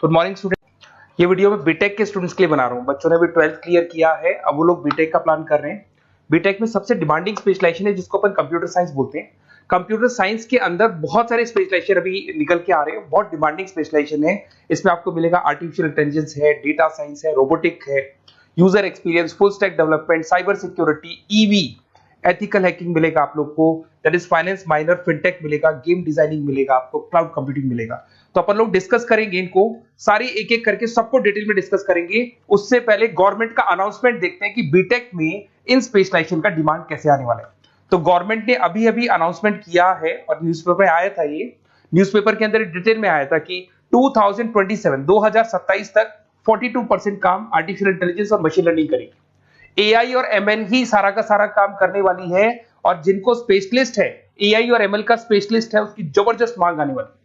Good morning student. ये video मैं BTech के स्टूडेंट्स के लिए बना रहा हूँ। बच्चों ने भी 12th क्लियर किया है, अब वो लोग बीटेक का प्लान कर रहे हैं। बीटेक में सबसे डिमांडिंग स्पेशलाइजेशन है जिसको अपन कंप्यूटर साइंस बोलते हैं। कंप्यूटर साइंस के अंदर बहुत सारे स्पेशलाइजेशन अभी निकल के आ रहे हैं, बहुत डिमांडिंग स्पेशलाइजेशन है। इसमें आपको मिलेगा आर्टिफिशियल इंटेलिजेंस है, डेटा साइंस है, रोबोटिक है, user experience, full stack development, cyber security, EV, ethical hacking मिलेगा आप लोग को, that is finance minor, fintech मिलेगा, गेम डिजाइनिंग मिलेगा आपको, क्लाउड कंप्यूटिंग मिलेगा। तो अपन लोग डिस्कस करेंगे इनको सारी एक एक करके, सबको डिटेल में डिस्कस करेंगे। उससे पहले गवर्नमेंट का अनाउंसमेंट देखते हैं कि बीटेक में इन स्पेशलाइजेशन का डिमांड कैसे आने वाला है। तो गवर्नमेंट ने अभी अभी अनाउंसमेंट किया है और न्यूज़पेपर में आया था, ये न्यूज़पेपर के अंदर डिटेल में आया था कि 2027 तक 42% काम आर्टिफिशियल इंटेलिजेंस और मशीन लर्निंग करेगी। एआई और एमएल ही सारा का सारा काम करने वाली है, और जिनको स्पेशलिस्ट है, एआई और एमएल का स्पेशलिस्ट है, उसकी जबरदस्त मांग आने वाली है।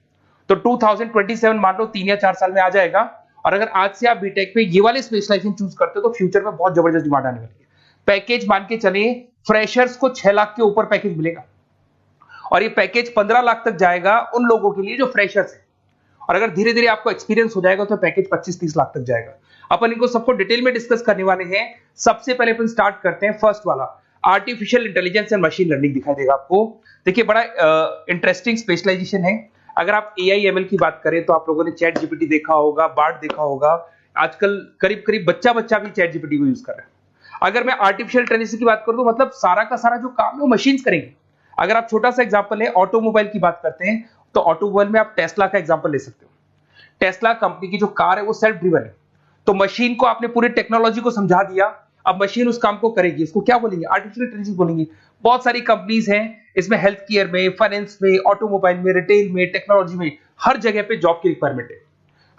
तो 2027 मान लो 3 या 4 साल में आ जाएगा। और अगर आज से आप बीटेक पे ये वाले स्पेशलाइजेशन चूज करते हो तो फ्यूचर में बहुत जबरदस्त डिमांड आने वाली है। पैकेज मान के चले, फ्रेशर्स को 6 लाख के ऊपर पैकेज मिलेगा, और ये पैकेज 15 लाख तक जाएगा उन लोगों के लिए जो फ्रेशर्स है। और अगर धीरे धीरे आपको एक्सपीरियंस हो जाएगा तो पैकेज 25-30 लाख तक जाएगा। अपन इनको सबको डिटेल में डिस्कस करने वाले हैं। सबसे पहले अपन स्टार्ट करते हैं फर्स्ट वाला, artificial intelligence and machine learning दिखाई देगा आपको। देखिए बड़ा इंटरेस्टिंग स्पेशलाइजेशन है। अगर आप एआई एमएल की बात करें तो आप लोगों ने चैट जीपीटी देखा होगा, बार्ड देखा होगा। आजकल करीब करीब बच्चा भी चैट जीपीटी को यूज कर रहा है। अगर मैं आर्टिफिशियल इंटेलिजेंस की बात करूं तो मतलब सारा का सारा जो काम है वो मशीन्स करेंगे। अगर आप छोटा सा एग्जांपल है, ऑटोमोबाइल की बात करते हैं तो ऑटोमोबाइल में आप टेस्ला का एग्जांपल ले सकते हो। टेस्ला कंपनी की जो कार है वो सेल्फ ड्रिवन है। तो मशीन को आपने पूरी टेक्नोलॉजी को समझा दिया, अब मशीन उस काम को करेगी। इसको क्या बोलेंगे? आर्टिफिशियल इंटेलिजेंस बोलेंगे। बहुत सारी कंपनीज हैं इसमें, हेल्थ केयर में, फाइनेंस में, ऑटोमोबाइल में, रिटेल में, टेक्नोलॉजी में, हर जगह पे जॉब की रिक्वायरमेंट है।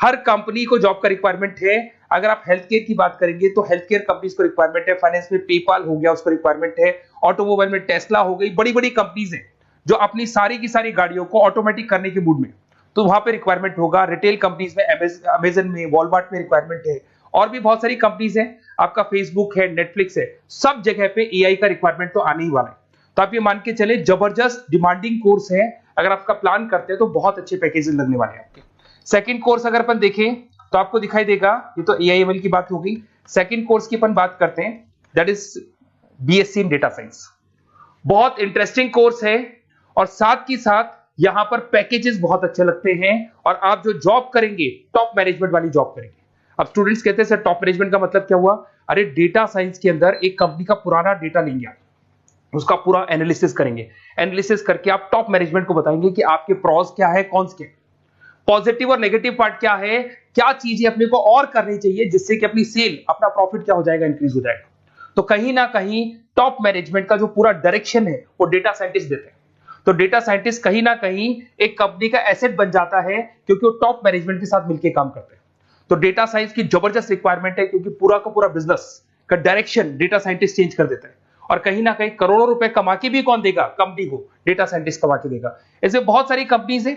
हर कंपनी को जॉब का रिक्वायरमेंट है। अगर आप हेल्थ केयर की बात करेंगे तो हेल्थ केयर कंपनीज को रिक्वायरमेंट है, फाइनेंस में पेपाल हो गया उसको रिक्वायरमेंट है, ऑटोमोबाइल में टेस्ला हो गई, बड़ी बड़ी कंपनीज हैं जो अपनी सारी की सारी गाड़ियों को ऑटोमेटिक करने के मूड में, तो वहां पे रिक्वायरमेंट होगा। रिटेल कंपनीज में अमेजन में, वॉलमार्ट में रिक्वायरमेंट है, और भी बहुत सारी कंपनीज हैं, आपका फेसबुक है, नेटफ्लिक्स है, सब जगह पे एआई का रिक्वायरमेंट तो आने ही वाला है। तो आप ये मान के चले जबरदस्त डिमांडिंग कोर्स है। अगर आपका प्लान करते हैं तो बहुत अच्छे पैकेजेस लगने वाले हैं आपके। सेकंड कोर्स अगर अपन देखें तो आपको दिखाई देगा, ये तो एआई एमएल की बात हो गई। सेकंड कोर्स की अपन बात करते हैं, that is BSc in data science. बहुत इंटरेस्टिंग कोर्स है, और साथ ही साथ यहां पर पैकेजेस बहुत अच्छे लगते हैं, और आप जो जॉब करेंगे टॉप मैनेजमेंट वाली जॉब करेंगे। अब स्टूडेंट्स कहते हैं सर टॉप मैनेजमेंट का मतलब क्या हुआ? अरे डेटा साइंस के अंदर एक कंपनी का पुराना डेटा लेंगे, आप उसका पूरा एनालिसिस करेंगे, एनालिसिस करके आप टॉप मैनेजमेंट को बताएंगे कि आपके प्रॉस क्या है, कौन से पॉजिटिव और नेगेटिव पार्ट क्या है, क्या चीजें अपने को और करनी चाहिए जिससे कि अपनी सेल, अपना प्रॉफिट क्या हो जाएगा, इंक्रीज हो जाएगा। तो कहीं ना कहीं टॉप मैनेजमेंट का जो पूरा डायरेक्शन है वो डेटा साइंटिस्ट देते हैं। तो डेटा साइंटिस्ट कहीं ना कहीं एक कंपनी का एसेट बन जाता है, क्योंकि वो टॉप मैनेजमेंट के साथ मिलकर काम करते हैं। तो डेटा साइंस की जबरदस्त रिक्वायरमेंट है, क्योंकि पूरा का पूरा बिजनेस का डायरेक्शन डेटा साइंटिस्ट चेंज कर देता है। और कहीं ना कहीं करोड़ों रुपए कमा के भी कौन देगा? कंपनी को डेटा साइंटिस्ट कमा के देगा। ऐसे बहुत सारी कंपनीज है,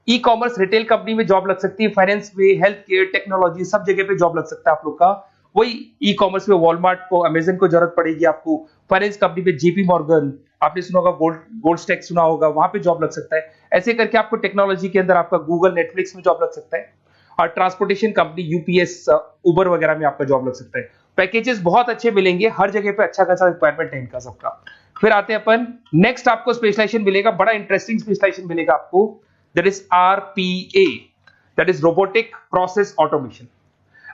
ई कॉमर्स, रिटेल कंपनी में जॉब लग सकती है, फाइनेंस में, हेल्थ केयर, टेक्नोलॉजी, सब जगह पे जॉब लग सकता है आप लोग का। वही ई कॉमर्स में वॉलमार्ट को, अमेजन को जरूरत पड़ेगी आपको। फाइनेंस कंपनी में जेपी मॉर्गन, आपने सुना होगा, गोल्ड स्टैक सुना होगा, वहां पे जॉब लग सकता है। ऐसे करके आपको टेक्नोलॉजी के अंदर आपका गूगल, नेटफ्लिक्स में जॉब लग सकता है। और ट्रांसपोर्टेशन कंपनी यूपीएस, उबर वगैरह में आपका जॉब लग सकता है। पैकेजेस बहुत अच्छे मिलेंगे, हर जगह पे अच्छा खासा रिक्वायरमेंट है इनका सबका। फिर आते हैं अपन नेक्स्ट, आपको स्पेशलाइजेशन मिलेगा, बड़ा इंटरेस्टिंग स्पेशलाइजेशन मिलेगा आपको, that is RPA, that is robotic process automation.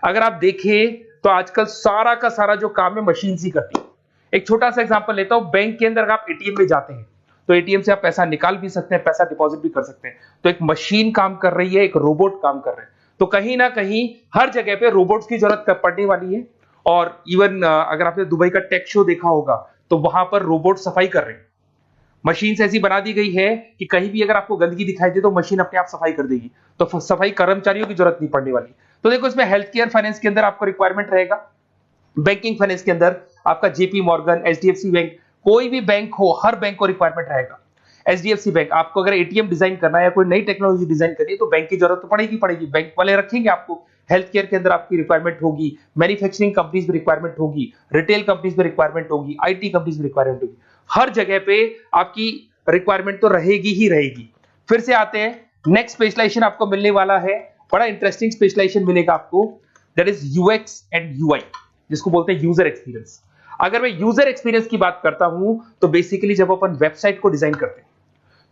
अगर आप देखें तो आजकल सारा का सारा जो काम है मशीन ही करती है। एक छोटा सा एग्जांपल लेता हूं, बैंक के अंदर अगर आप एटीएम में जाते हैं तो एटीएम से आप पैसा निकाल भी सकते हैं, पैसा डिपॉजिट भी कर सकते हैं। तो एक मशीन काम कर रही है, एक रोबोट काम कर रहे हैं। तो कहीं ना कहीं हर जगह पे रोबोट्स की जरूरत पड़ने वाली है। और इवन अगर आपने दुबई का टेक शो देखा होगा तो वहां पर रोबोट सफाई कर रहे हैं। मशीन ऐसी बना दी गई है कि कहीं भी अगर आपको गंदगी दिखाई दे तो मशीन अपने आप सफाई कर देगी, तो सफाई कर्मचारियों की जरूरत नहीं पड़ने वाली। तो देखो इसमें हेल्थ केयर, फाइनेंस के अंदर आपको रिक्वायरमेंट रहेगा, बैंकिंग फाइनेंस के अंदर आपका जेपी मॉर्गन, एचडीएफसी बैंक, कोई भी बैंक हो, हर बैंक को रिक्वायरमेंट रहेगा। एचडीएफसी बैंक, आपको अगर एटीएम डिजाइन करना है या कोई नई टेक्नोलॉजी डिजाइन करनी है तो बैंक की जरूरत तो पड़ेगी, बैंक वाले रखेंगे आपको। हेल्थ केयर के अंदर आपकी रिक्वायरमेंट होगी, मैन्युफैक्चरिंग कंपनीज में रिक्वायरमेंट होगी, रिटेल कंपनीज में रिक्वायरमेंट होगी, आईटी कंपनीज में रिक्वायरमेंट होगी। हर जगह पे आपकी रिक्वायरमेंट तो रहेगी ही रहेगी। फिर से आते हैं, नेक्स्ट स्पेशलाइजेशन आपको मिलने वाला है बड़ा इंटरेस्टिंग स्पेशलाइजेशन मिलेगा आपको, that is UX and UI, जिसको बोलते हैं यूजर एक्सपीरियंस। अगर मैं यूजर एक्सपीरियंस की बात करता हूं तो बेसिकली जब अपन वेबसाइट को डिजाइन करते हैं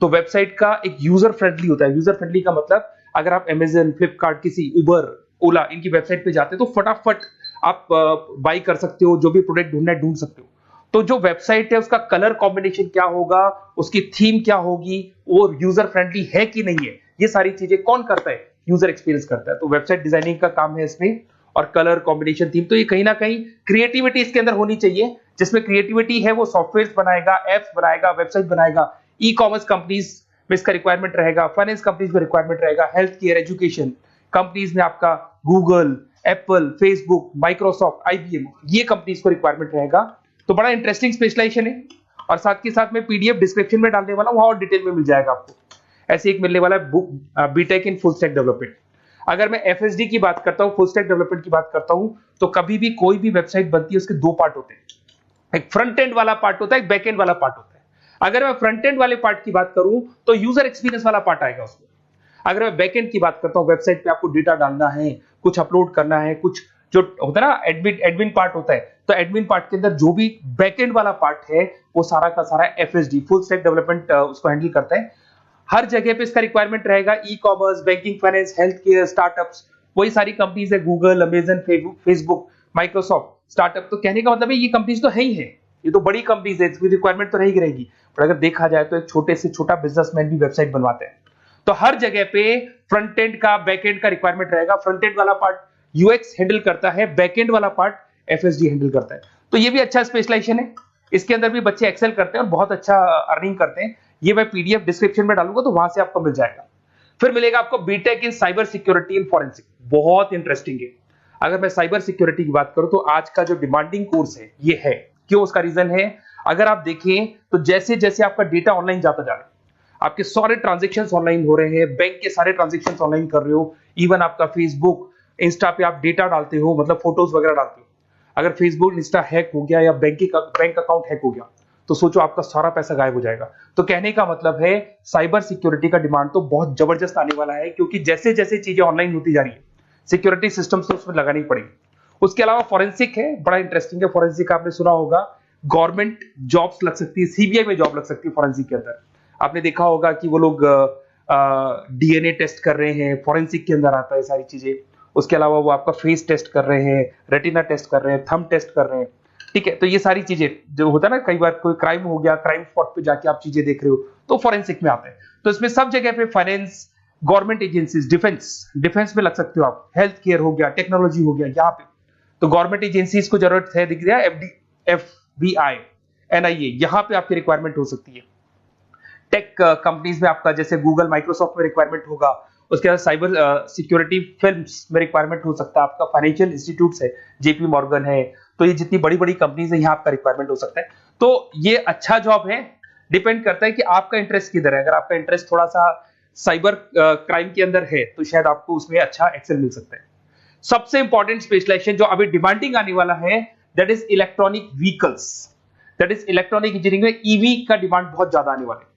तो वेबसाइट का एक यूजर फ्रेंडली होता है। यूजर फ्रेंडली का मतलब अगर आप अमेजन, फ्लिपकार्ट, किसी उबर, ओला इनकी वेबसाइट पे जाते हैं तो फटाफट आप बाई कर सकते हो, जो भी प्रोडक्ट ढूंढना है ढूंढ सकते हो। तो जो वेबसाइट है उसका कलर कॉम्बिनेशन क्या होगा, उसकी थीम क्या होगी, वो यूजर फ्रेंडली है कि नहीं है, ये सारी चीजें कौन करता है, यूजर एक्सपीरियंस करता है। तो वेबसाइट डिजाइनिंग का काम है इसमें, और कलर कॉम्बिनेशन, थीम, तो ये कहीं ना कहीं क्रिएटिविटी इसके अंदर होनी चाहिए। जिसमें क्रिएटिविटी है वो सॉफ्टवेयर बनाएगा, एप्स बनाएगा, वेबसाइट बनाएगा। ई कॉमर्स कंपनीज में इसका रिक्वायरमेंट रहेगा, फाइनेंस कंपनीज में रिक्वायरमेंट रहेगा, हेल्थ केयर, एजुकेशन कंपनीज में आपका Google, Apple, Facebook, Microsoft, IBM, ये कंपनीज को रिक्वायरमेंट रहेगा। तो बड़ा इंटरेस्टिंग स्पेशलाइजेशन है, और साथ के साथ में पीडीएफ डिस्क्रिप्शन में डालने वाला हूं, वहां और डिटेल में मिल जाएगा आपको। ऐसे एक मिलने वाला है book, B Tech in full stack development. अगर मैं एफएसडी की बात करता हूं, फुल स्टैक डेवलपमेंट की बात करता हूं, तो कभी भी कोई भी वेबसाइट बनती है उसके दो पार्ट होते हैं, एक फ्रंट एंड वाला पार्ट होता है, एक बैक एंड वाला पार्ट होता है। अगर मैं फ्रंट एंड वाले पार्ट की बात करूं तो यूजर एक्सपीरियंस वाला पार्ट आएगा उसमें। अगर मैं बैक एंड की बात करता हूं, वेबसाइट पे आपको डेटा डालना है, कुछ अपलोड करना है, कुछ जो होता है ना एडमिन पार्ट होता है, तो एडमिन पार्ट के अंदर जो भी बैक एंड वाला पार्ट है वो सारा का सारा एफएसडी, फुल स्टैक डेवलपमेंट, उसको हैंडल करता है। हर जगह पे इसका रिक्वायरमेंट रहेगा। E commerce, banking, finance, health care, startups, वही सारी कंपनीज है, Google, Amazon, Facebook, Microsoft, startup. तो कहने का मतलब है ये कंपनीज तो है ही है, ये तो बड़ी कंपनीज है, इसकी रिक्वायरमेंट तो रहेगी। पर अगर देखा जाए तो एक छोटे से छोटा बिजनेसमैन भी वेबसाइट बनवाते हैं। तो हर जगह पे फ्रंट एंड का, बैक एंड का रिक्वायरमेंट रहेगा। फ्रंट एंड वाला पार्ट यूएक्स हैंडल करता है, बैक एंड वाला पार्ट एफएसडी हैंडल करता है। तो ये भी अच्छा स्पेशलाइजेशन है, इसके अंदर भी बच्चे एक्सेल करते हैं और बहुत अच्छा अर्निंग करते हैं। ये मैं पीडीएफ डिस्क्रिप्शन में डालूंगा तो वहां से आपको मिल जाएगा। फिर मिलेगा आपको B Tech in cyber security and forensic, बहुत इंटरेस्टिंग है। अगर मैं साइबर सिक्योरिटी की बात करूं तो आज का जो डिमांडिंग कोर्स है ये है। क्यों? उसका रीजन है, अगर आप देखें तो जैसे जैसे आपका डेटा ऑनलाइन जाता जा रहा है, आपके सारे ट्रांजेक्शन ऑनलाइन हो रहे हैं, बैंक के सारे ट्रांजेक्शन ऑनलाइन कर रहे हो, इवन आपका फेसबुक, इंस्टा पे आप डेटा डालते हो, मतलब फोटोज वगैरह डालते हो। अगर फेसबुक, इंस्टा हैक हो गया या बैंक अकाउंट हैक हो गया तो सोचो आपका सारा पैसा गायब हो जाएगा। तो कहने का मतलब है साइबर सिक्योरिटी का डिमांड तो बहुत जबरदस्त आने वाला है, क्योंकि जैसे जैसे चीजें ऑनलाइन होती जा रही है सिक्योरिटी सिस्टम्स तो उसमें लगानी पड़ेगी। उसके अलावा फॉरेंसिक है, बड़ा इंटरेस्टिंग है। फॉरेंसिक आपने सुना होगा, गवर्नमेंट जॉब्स लग सकती है, सीबीआई में जॉब लग सकती है फॉरेंसिक के अंदर। आपने देखा होगा कि वो लोग डीएनए टेस्ट कर रहे हैं, फॉरेंसिक के अंदर आता है सारी चीजें। उसके अलावा वो आपका फेस टेस्ट कर रहे हैं, रेटिना टेस्ट कर रहे हैं, थंब टेस्ट कर रहे हैं, ठीक है। तो ये सारी चीजें जो होता है ना, कई बार कोई क्राइम हो गया, क्राइम स्पॉट पे जाके आप चीजें देख रहे हो तो फॉरेंसिक में आते हैं। तो इसमें सब जगह पे फाइनेंस, गवर्नमेंट एजेंसीज, डिफेंस में लग सकते हो आप, हेल्थ केयर हो गया, टेक्नोलॉजी हो गया, यहाँ पे तो गवर्नमेंट एजेंसीज को जरूरत है, दिख रहा है, एफबीआई, एनआईए, यहाँ पे आपकी रिक्वायरमेंट हो सकती है। टेक कंपनीज में आपका जैसे गूगल, माइक्रोसॉफ्ट में रिक्वायरमेंट होगा। उसके बाद साइबर सिक्योरिटी फिल्म्स में रिक्वायरमेंट हो सकता है आपका, फाइनेंशियल इंस्टीट्यूट्स है, जेपी मॉर्गन है, तो ये जितनी बड़ी बड़ी कंपनीज है यहाँ आपका रिक्वायरमेंट हो सकता है। तो ये अच्छा जॉब है, डिपेंड करता है कि आपका इंटरेस्ट किधर है। अगर आपका इंटरेस्ट थोड़ा सा साइबर क्राइम के अंदर है तो शायद आपको उसमें अच्छा एक्सेल मिल सकता है। सबसे इंपॉर्टेंट स्पेशलाइजेशन जो अभी डिमांडिंग आने वाला है, that is electronic vehicles, that is electronic engineering में ईवी का डिमांड बहुत ज्यादा आने वाला है।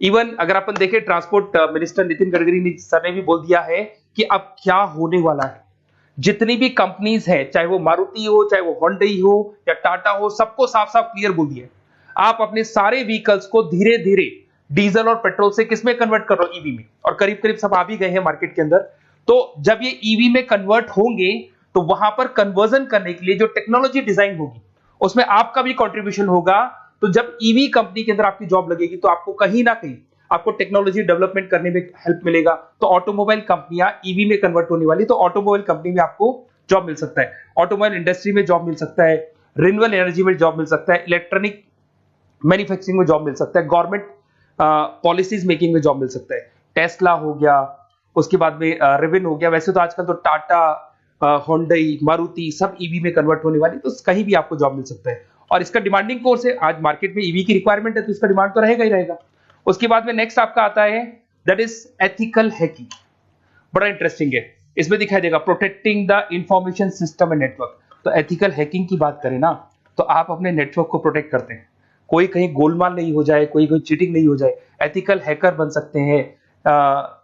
इवन अगर अपन देखें, transport minister Nitin Gadkari sir ने भी बोल दिया है कि अब क्या होने वाला है, जितनी भी कंपनीज है, चाहे वो मारुति हो, चाहे वो होंडई हो या टाटा हो, सबको साफ साफ क्लियर बोल दिया, आप अपने सारे व्हीकल्स को धीरे धीरे डीजल और पेट्रोल से किसमें कन्वर्ट कर रहे हो, ईवी में। और करीब करीब सब आ भी गए हैं मार्केट के अंदर। तो जब ये ईवी में कन्वर्ट होंगे तो वहां पर कन्वर्जन करने के लिए जो टेक्नोलॉजी डिजाइन होगी उसमें आपका भी कंट्रीब्यूशन होगा। तो जब ईवी कंपनी के अंदर आपकी जॉब लगेगी तो आपको कहीं ना कहीं आपको टेक्नोलॉजी डेवलपमेंट करने में हेल्प मिलेगा। तो ऑटोमोबाइल कंपनियां ईवी में कन्वर्ट होने वाली, तो ऑटोमोबाइल कंपनी में आपको जॉब मिल सकता है, ऑटोमोबाइल इंडस्ट्री में जॉब मिल सकता है, रिन्यूएबल एनर्जी में जॉब मिल सकता है, इलेक्ट्रॉनिक मैन्युफैक्चरिंग में जॉब मिल सकता है, गवर्नमेंट पॉलिसीज मेकिंग में जॉब मिल सकता है, टेस्ला हो गया, उसके बाद में रिविन हो गया। वैसे तो आजकल तो टाटा, होंडई, मारुति सब ईवी में कन्वर्ट होने वाली, तो कहीं भी आपको जॉब मिल सकता है। और इसका डिमांडिंग कोर्स है, आज मार्केट में ईवी की रिक्वायरमेंट है तो इसका डिमांड तो रहेगा ही रहेगा। उसके बाद में नेक्स्ट आपका आता है, दैट इज एथिकल हैकिंग, बड़ा इंटरेस्टिंग है। इसमें दिखाई देगा protecting the information system and network. तो एथिकल हैकिंग की बात करें ना, तो आप अपने नेटवर्क को प्रोटेक्ट करते हैं, कोई कहीं गोलमाल नहीं हो जाए, कोई चीटिंग नहीं हो जाए। एथिकल हैकर बन सकते हैं,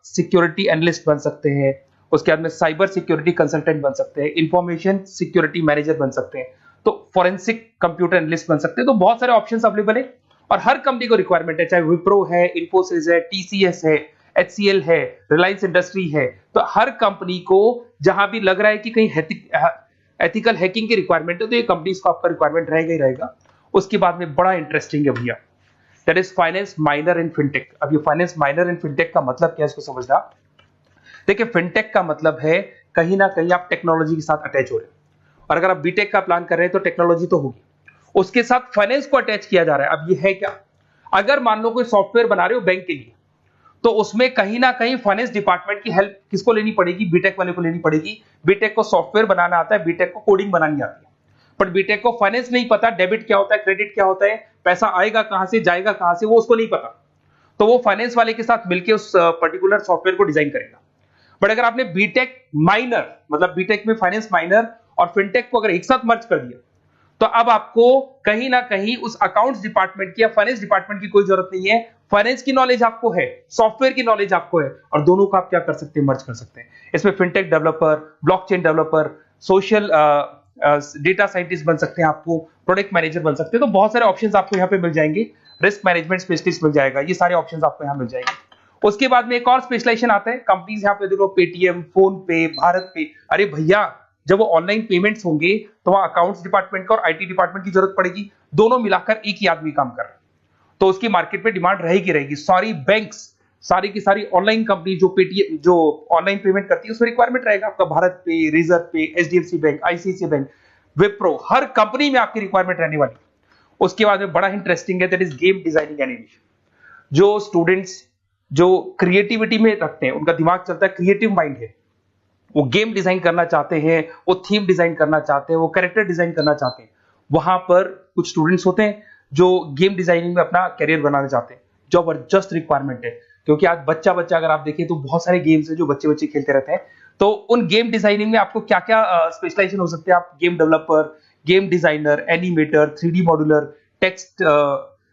सिक्योरिटी एनालिस्ट बन सकते हैं, उसके बाद में साइबर सिक्योरिटी कंसल्टेंट बन सकते हैं, इंफॉर्मेशन सिक्योरिटी मैनेजर बन सकते हैं, तो फॉरेंसिक कंप्यूटर एनालिस्ट बन सकते हैं। तो बहुत सारे ऑप्शंस अवेलेबल है और हर कंपनी को रिक्वायरमेंट है, चाहे विप्रो है, इन्फोसिस है, टीसीएस है, एचसीएल है, रिलायंस इंडस्ट्री है। तो हर कंपनी को जहां भी लग रहा है कि कहीं एथिकल हैकिंग की रिक्वायरमेंट है, तो ये कंपनीज को आपका रिक्वायरमेंट रहेगा ही रहेगा। उसके बाद में बड़ा इंटरेस्टिंग है भैया, that is finance minor in fintech. अब ये फाइनेंस माइनर इन फिनटेक का मतलब क्या है, इसको समझना। देखिए, फिनटेक का मतलब है कहीं ना कहीं आप टेक्नोलॉजी के साथ अटैच हो रहे हैं, और अगर आप बीटेक का प्लान कर रहे हैं तो टेक्नोलॉजी तो होगी, उसके साथ फाइनेंस को अटैच किया जा रहा है। अब ये है क्या, अगर मान लो कोई सॉफ्टवेयर बना रहे हो बैंक के लिए, तो उसमें कहीं ना कहीं फाइनेंस डिपार्टमेंट की हेल्प किसको लेनी पड़ेगी, बीटेक वाले को लेनी पड़ेगी। बीटेक को सॉफ्टवेयर बनाना आता है, बीटेक को कोडिंग बनानी आती है, बट बीटेक को फाइनेंस नहीं पता, डेबिट क्या होता है, क्रेडिट क्या होता है, पैसा आएगा कहां से, जाएगा कहां से, वो उसको नहीं पता। तो वो फाइनेंस वाले के साथ मिलकर उस पर्टिकुलर सॉफ्टवेयर को डिजाइन करेगा। बट अगर आपने बीटेक माइनर, मतलब बीटेक में फाइनेंस माइनर और फिनटेक को अगर एक साथ मर्ज कर दिया, तो अब आपको कहीं ना कहीं उस अकाउंट्स डिपार्टमेंट की या फाइनेंस डिपार्टमेंट की कोई जरूरत नहीं है। फाइनेंस की नॉलेज आपको है, सॉफ्टवेयर की नॉलेज आपको है, और दोनों को आप क्या कर सकते हैं, मर्ज कर सकते हैं। इसमें fintech developer, blockchain developer, social data scientist बन सकते हैं, आपको प्रोडक्ट मैनेजर बन सकते हैं। तो बहुत सारे ऑप्शंस आपको यहाँ पे मिल जाएंगे, रिस्क मैनेजमेंट स्पेशलिस्ट मिल जाएगा, ये सारे ऑप्शंस आपको यहाँ मिल जाएंगे। उसके बाद में एक और स्पेशलाइजेशन आता है, कंपनीज यहाँ पे देखो, पेटीएम, फोन पे, भारत पे। अरे भैया, जब वो ऑनलाइन पेमेंट्स होंगे तो वहां अकाउंट्स डिपार्टमेंट का और आईटी डिपार्टमेंट की जरूरत पड़ेगी, दोनों मिलाकर एक ही आदमी काम कर रहा है, तो उसकी मार्केट में डिमांड रहेगी रहेगी। सारी बैंक्स, सारी की सारी ऑनलाइन कंपनी जो पेटीएम, जो ऑनलाइन पेमेंट करती है, उसमें रिक्वायरमेंट रहेगा आपका भारत पे, reserve pay, HDFC bank, ICICI bank, Wipro, हर कंपनी में आपकी रिक्वायरमेंट रहने वाली। उसके बाद में बड़ा इंटरेस्टिंग है, that is game designing animation. जो स्टूडेंट्स जो क्रिएटिविटी में रखते हैं, उनका दिमाग चलता है, क्रिएटिव माइंड है, वो गेम डिजाइन करना चाहते हैं, वो थीम डिजाइन करना चाहते हैं, वो कैरेक्टर डिजाइन करना चाहते हैं, वहां पर कुछ स्टूडेंट्स होते हैं जो गेम डिजाइनिंग में अपना करियर बनाना चाहते हैं। जबरदस्त रिक्वायरमेंट है, क्योंकि आज बच्चा बच्चा अगर आप देखें तो बहुत सारे गेम्स हैं जो बच्चे बच्चे खेलते रहते हैं। तो उन गेम डिजाइनिंग में आपको क्या क्या स्पेशलाइजेशन हो सकते हैं, आप game developer, game designer, animator, 3D modular, text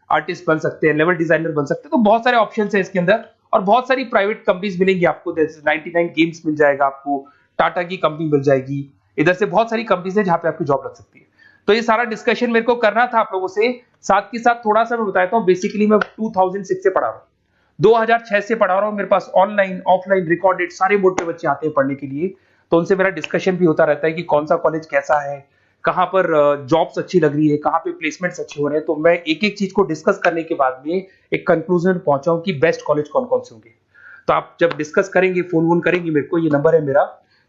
artist बन सकते हैं, लेवल डिजाइनर बन सकते हैं। तो बहुत सारे ऑप्शन है इसके अंदर, और बहुत सारी प्राइवेट कंपनीज मिलेंगी आपको, जैसे 99 गेम्स मिल जाएगा आपको, टाटा की कंपनी मिल जाएगी, इधर से बहुत सारी कंपनीज है जहां पे आपकी जॉब लग सकती है। तो ये सारा डिस्कशन मेरे को करना था आप लोगों से, साथ के साथ थोड़ा सा मैं बताता हूँ। बेसिकली मैं 2006 से पढ़ा रहा हूँ, 2006 से पढ़ा रहा हूँ। मेरे पास ऑनलाइन, ऑफलाइन, रिकॉर्डेड सारे मोड पे बच्चे आते हैं पढ़ने के लिए, तो उनसे मेरा डिस्कशन भी होता रहता है कि कौन सा कॉलेज कैसा है, कहाँ पर जॉब्स अच्छी लग रही है, कहाँ पे प्लेसमेंट्स अच्छे हो रहे हैं। तो मैं एक एक चीज को डिस्कस करने के बाद में एक कंक्लूजन पहुंचा हूं कि बेस्ट कॉलेज कौन कौन से होंगे। तो आप जब डिस्कस करेंगे, फोन वोन करेंगे मेरे को, ये नंबर है मेरा,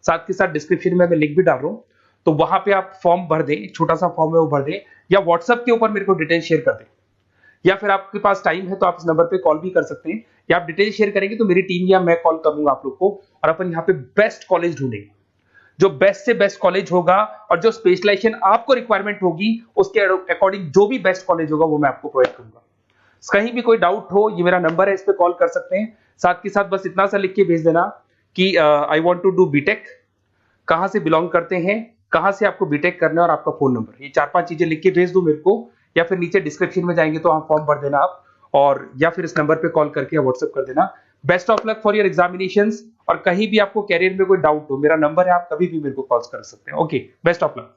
साथ के साथ डिस्क्रिप्शन में मैं लिंक भी डाल रहा हूँ, तो वहां पे आप फॉर्म भर दें, एक छोटा सा फॉर्म है वो भर दें, या व्हाट्सएप के ऊपर मेरे को डिटेल शेयर कर दें, या फिर आपके पास टाइम है तो आप इस नंबर पे कॉल भी कर सकते हैं, या आप डिटेल शेयर करेंगे तो मेरी टीम या मैं कॉल करूंगा आप लोग को, और अपन यहाँ पे बेस्ट कॉलेज ढूंढेंगे, जो बेस्ट से बेस्ट कॉलेज होगा, और जो स्पेशलाइजेशन आपको रिक्वायरमेंट होगी उसके अकॉर्डिंग जो भी बेस्ट कॉलेज होगा वो मैं आपको प्रोवाइड करूंगा। कहीं भी कोई डाउट हो, ये मेरा नंबर है, इस पे कॉल कर सकते हैं। साथ के साथ बस इतना सा लिख के भेज देना कि I want to do B Tech, कहां से बिलोंग करते हैं, कहां से आपको बीटेक करना है, और आपका फोन नंबर, ये 4-5 चीजें लिख के भेज दो मेरे को, या फिर नीचे डिस्क्रिप्शन में जाएंगे तो आप फॉर्म भर देना आप, और या फिर इस नंबर पे कॉल करके या व्हाट्सएप कर देना। Best of luck for your examinations, और कहीं भी आपको कैरियर में कोई डाउट हो, मेरा नंबर है, आप कभी भी मेरे को कॉल कर सकते हैं। Okay, best of luck.